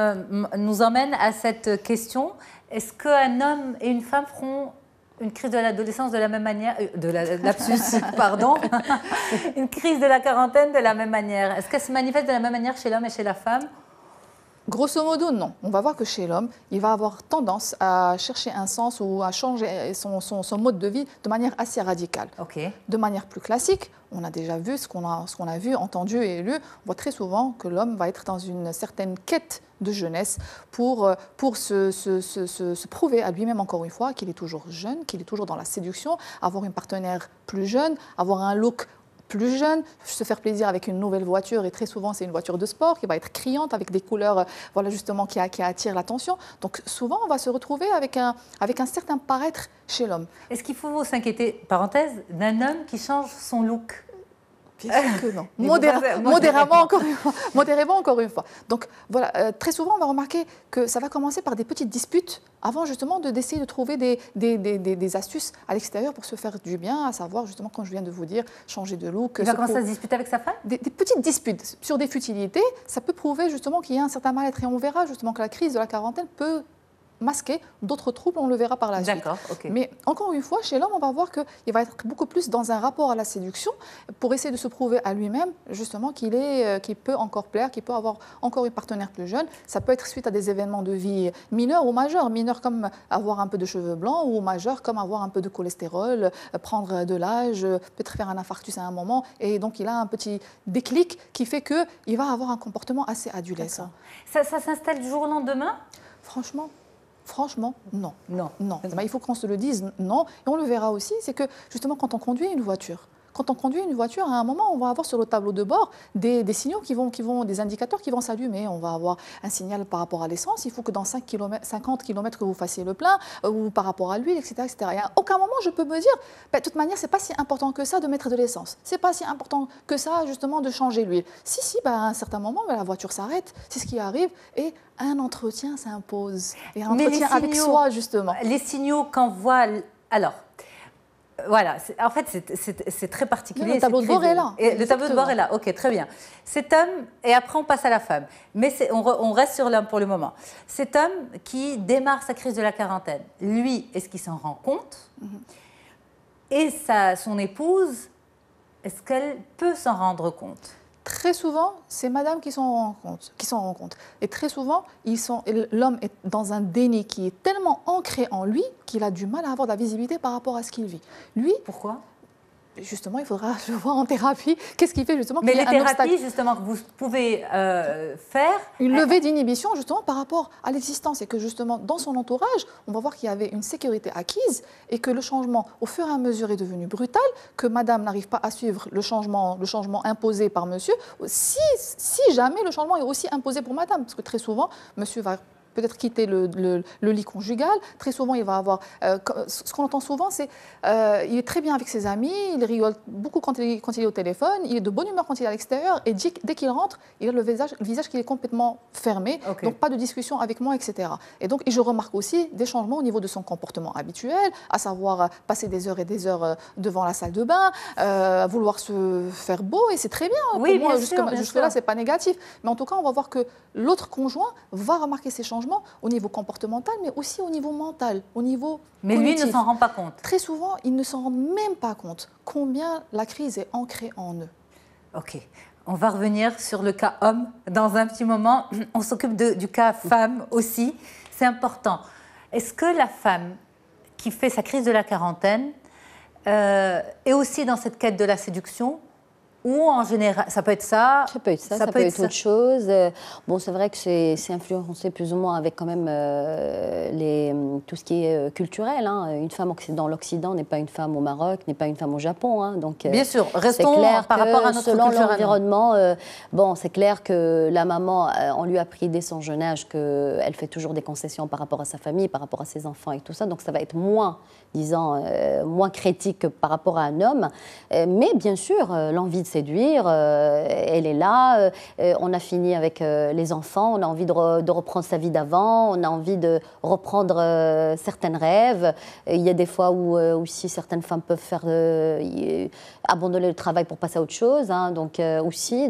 Nous emmène à cette question. Est-ce qu'un homme et une femme feront une crise de l'adolescence de la même manière, lapsus, pardon, une crise de la quarantaine de la même manière? Est-ce qu'elle se manifeste de la même manière chez l'homme et chez la femme? Grosso modo, non. On va voir que chez l'homme, il va avoir tendance à chercher un sens ou à changer son mode de vie de manière assez radicale. Okay. De manière plus classique, on a déjà vu ce qu'on a vu, entendu et lu. On voit très souvent que l'homme va être dans une certaine quête de jeunesse pour se prouver à lui-même, encore une fois, qu'il est toujours jeune, qu'il est toujours dans la séduction, avoir une partenaire plus jeune, avoir un look plus jeune, se faire plaisir avec une nouvelle voiture, et très souvent c'est une voiture de sport qui va être criante avec des couleurs voilà, justement, qui attirent l'attention. Donc souvent on va se retrouver avec un certain paraître chez l'homme. Est-ce qu'il faut s'inquiéter, parenthèse, d'un homme qui change son look? Bien sûr que non. Modérément, encore une fois. Donc voilà, très souvent on va remarquer que ça va commencer par des petites disputes avant justement d'essayer de trouver des astuces à l'extérieur pour se faire du bien, à savoir justement, comme je viens de vous dire, changer de look. Il va commencer à se disputer avec sa femme? Des petites disputes sur des futilités, ça peut prouver justement qu'il y a un certain mal-être, et on verra justement que la crise de la quarantaine peut masquer d'autres troubles, on le verra par la suite. D'accord, ok. Mais encore une fois, chez l'homme, on va voir qu'il va être beaucoup plus dans un rapport à la séduction pour essayer de se prouver à lui-même, justement, qu'il peut encore plaire, qu'il peut avoir encore une partenaire plus jeune. Ça peut être suite à des événements de vie mineurs ou majeurs. Mineurs comme avoir un peu de cheveux blancs, ou majeurs comme avoir un peu de cholestérol, prendre de l'âge, peut-être faire un infarctus à un moment. Et donc, il a un petit déclic qui fait qu'il va avoir un comportement assez adolescent. Ça s'installe du jour au lendemain? Franchement, non. Non. Il faut qu'on se le dise, non. Et on le verra aussi, c'est que justement quand on conduit une voiture, à un moment, on va avoir sur le tableau de bord des signaux des indicateurs qui vont s'allumer. On va avoir un signal par rapport à l'essence. Il faut que dans 50 km que vous fassiez le plein, ou par rapport à l'huile, etc., etc. Et à aucun moment, je peux me dire, de toute manière, c'est pas si important que ça de mettre de l'essence. C'est pas si important que ça, justement, de changer l'huile. Si, à un certain moment, la voiture s'arrête. C'est ce qui arrive. Et un entretien s'impose. Et un entretien avec soi, justement. Les signaux qu'on voit... Alors... Voilà, en fait, c'est très particulier. Le tableau de bord est là. Le tableau de bord est là, ok, très bien. Cet homme, et après on passe à la femme, mais on reste sur l'homme pour le moment. Cet homme qui démarre sa crise de la quarantaine, lui, est-ce qu'il s'en rend compte? Et son épouse, est-ce qu'elle peut s'en rendre compte? Très souvent, c'est madame qui s'en rend compte. Et très souvent, l'homme est dans un déni qui est tellement ancré en lui qu'il a du mal à avoir de la visibilité par rapport à ce qu'il vit. Lui, pourquoi? Justement, il faudra le voir en thérapie. Qu'est-ce qui fait justement qu'il y a un obstacle? Mais les thérapies, justement, que vous pouvez faire... Une levée d'inhibition, justement, par rapport à l'existence. Et que, justement, dans son entourage, on va voir qu'il y avait une sécurité acquise et que le changement, au fur et à mesure, est devenu brutal, que madame n'arrive pas à suivre le changement imposé par monsieur. Si jamais le changement est aussi imposé pour madame, parce que très souvent, monsieur va peut-être quitter le lit conjugal. Très souvent, il va avoir... ce qu'on entend souvent, c'est il est très bien avec ses amis, il rigole beaucoup quand il est au téléphone, il est de bonne humeur quand il est à l'extérieur, et dès qu'il rentre, il a le visage qui est complètement fermé, donc pas de discussion avec moi, etc. Et je remarque aussi des changements au niveau de son comportement habituel, à savoir passer des heures et des heures devant la salle de bain, vouloir se faire beau, et c'est très bien. Oui, pour moi, jusque-là, c'est pas négatif. Mais en tout cas, on va voir que l'autre conjoint va remarquer ces changements au niveau comportemental, mais aussi au niveau mental, au niveau Mais cognitif. Lui ne s'en rend pas compte. Très souvent, ils ne s'en rendent même pas compte combien la crise est ancrée en eux. Ok. On va revenir sur le cas homme dans un petit moment. On s'occupe du cas femme aussi. C'est important. Est-ce que la femme qui fait sa crise de la quarantaine est aussi dans cette quête de la séduction? Ou en général, ça peut être ça? Ça peut être ça, ça peut être autre chose. Bon, c'est vrai que c'est influencé plus ou moins avec quand même tout ce qui est culturel. Hein. Une femme dans l'Occident n'est pas une femme au Maroc, n'est pas une femme au Japon. Hein. Donc, bien sûr, restons clair par rapport à notre selon culture. L'environnement, bon, c'est clair que la maman, on lui a appris dès son jeune âge qu'elle fait toujours des concessions par rapport à sa famille, par rapport à ses enfants et tout ça. Donc ça va être moins, disons, moins critique que par rapport à un homme. Mais bien sûr, l'envie de séduire, elle est là, on a fini avec les enfants, on a envie de reprendre sa vie d'avant, on a envie de reprendre certains rêves. Il y a des fois où aussi certaines femmes peuvent faire abandonner le travail pour passer à autre chose, hein, donc aussi.